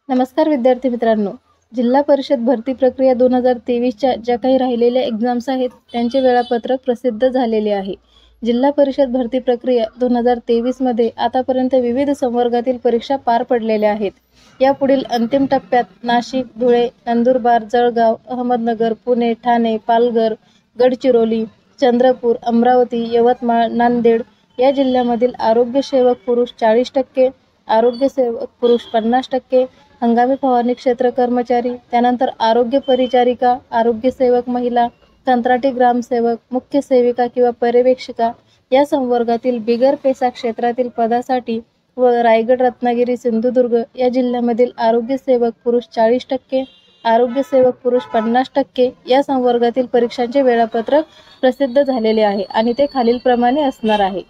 नमस्कार विद्यार्थी मित्रांनो, जिल्हा परिषद भरती प्रक्रिया 2023च्या ज्या काही राहिलेल्या एक्झाम्स आहेत त्यांचे वेळापत्रक प्रसिद्ध झालेले आहे. जिल्हा परिषद भरती प्रक्रिया 2023मध्ये आतापर्यंत विविध संवर्गातील परीक्षा पार पडलेल्या आहेत. यापुढील अंतिम टप्प्यात नाशिक, धुळे, नंदुरबार, जळगाव, अहमदनगर, पुणे, ठाणे, पालघर, गडचिरोली, चंद्रपूर, अमरावती, यवतमाळ, नांदेड या जिल्ह्यामधील आरोग्य सेवक पुरुष 40%, आरोग्य सेवक पुरुष 50%, हंगामी फवारणी क्षेत्र कर्मचारी, त्यानंतर आरोग्य परिचारिका, आरोग्य सेवक महिला, कंत्राटी ग्रामसेवक, मुख्य सेविका किंवा पर्यवेक्षिका या संवर्गातील बिगर पेसा क्षेत्रातील पदासाठी व रायगड, रत्नागिरी, सिंधुदुर्ग या जिल्ह्यामधील आरोग्य सेवक पुरुष 40%, आरोग्य सेवक पुरुष 50% या संवर्गातील परीक्षांचे वेळापत्रक प्रसिद्ध झालेले आहे आणि ते खालीलप्रमाणे असणार आहे.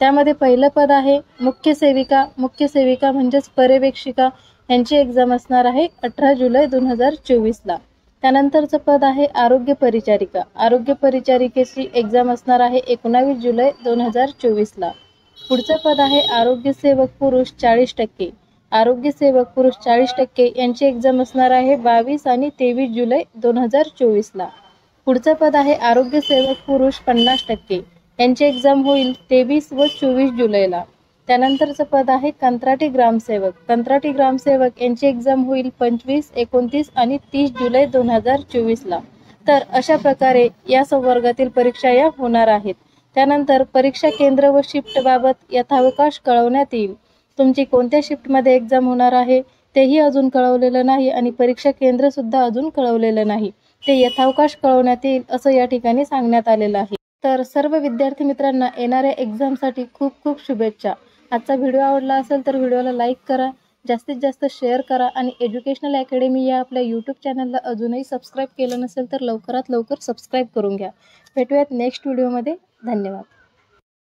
त्यामध्ये पहिलं पद आहे मुख्य सेविका. मुख्य सेविका म्हणजेच पर्यवेक्षिका यांची एक्झाम असणार आहे 18 जुलै 2024ला. त्यानंतरचं पद आहे आरोग्य परिचारिका. आरोग्य परिचारिकेची एक्झाम असणार आहे 19 जुलै 2024ला. पुढचं पद आहे आरोग्य सेवक पुरुष 40%. आरोग्य सेवक पुरुष 40% यांची एक्झाम असणार आहे 22 आणि 23 जुलै 2024ला. पुढचं पद आहे आरोग्य सेवक पुरुष 50%. यांची एक्झाम होईल 23 व 24 जुलैला. त्यानंतरचं पद आहे कंत्राटी ग्रामसेवक. कंत्राटी ग्रामसेवक यांची एक्झाम होईल 25, 29 आणि 30 जुलै 2024ला. तर अशा प्रकारे या संवर्गातील परीक्षा या होणार आहेत. त्यानंतर परीक्षा केंद्र व शिफ्टबाबत यथावकाश कळवण्यात येईल. तुमची कोणत्या शिफ्टमध्ये एक्झाम होणार आहे तेही अजून कळवलेलं नाही आणि परीक्षा केंद्रसुद्धा अजून कळवलेलं नाही. ते यथावकाश कळवण्यात येईल असं या ठिकाणी सांगण्यात आलेलं आहे. तर सर्व विद्यार्थी मित्रांना येणाऱ्या एक्झामसाठी खूप खूप शुभेच्छा. आजचा व्हिडिओ आवडला असेल तर व्हिडिओला लाईक करा, जास्तीत जास्त शेअर करा आणि एज्युकेशनल अकॅडमी या आपल्या यूट्यूब चॅनलला अजूनही सबस्क्राईब केलं नसेल तर लवकरात लवकर सबस्क्राईब करून घ्या. भेटूयात नेक्स्ट व्हिडिओमध्ये. धन्यवाद.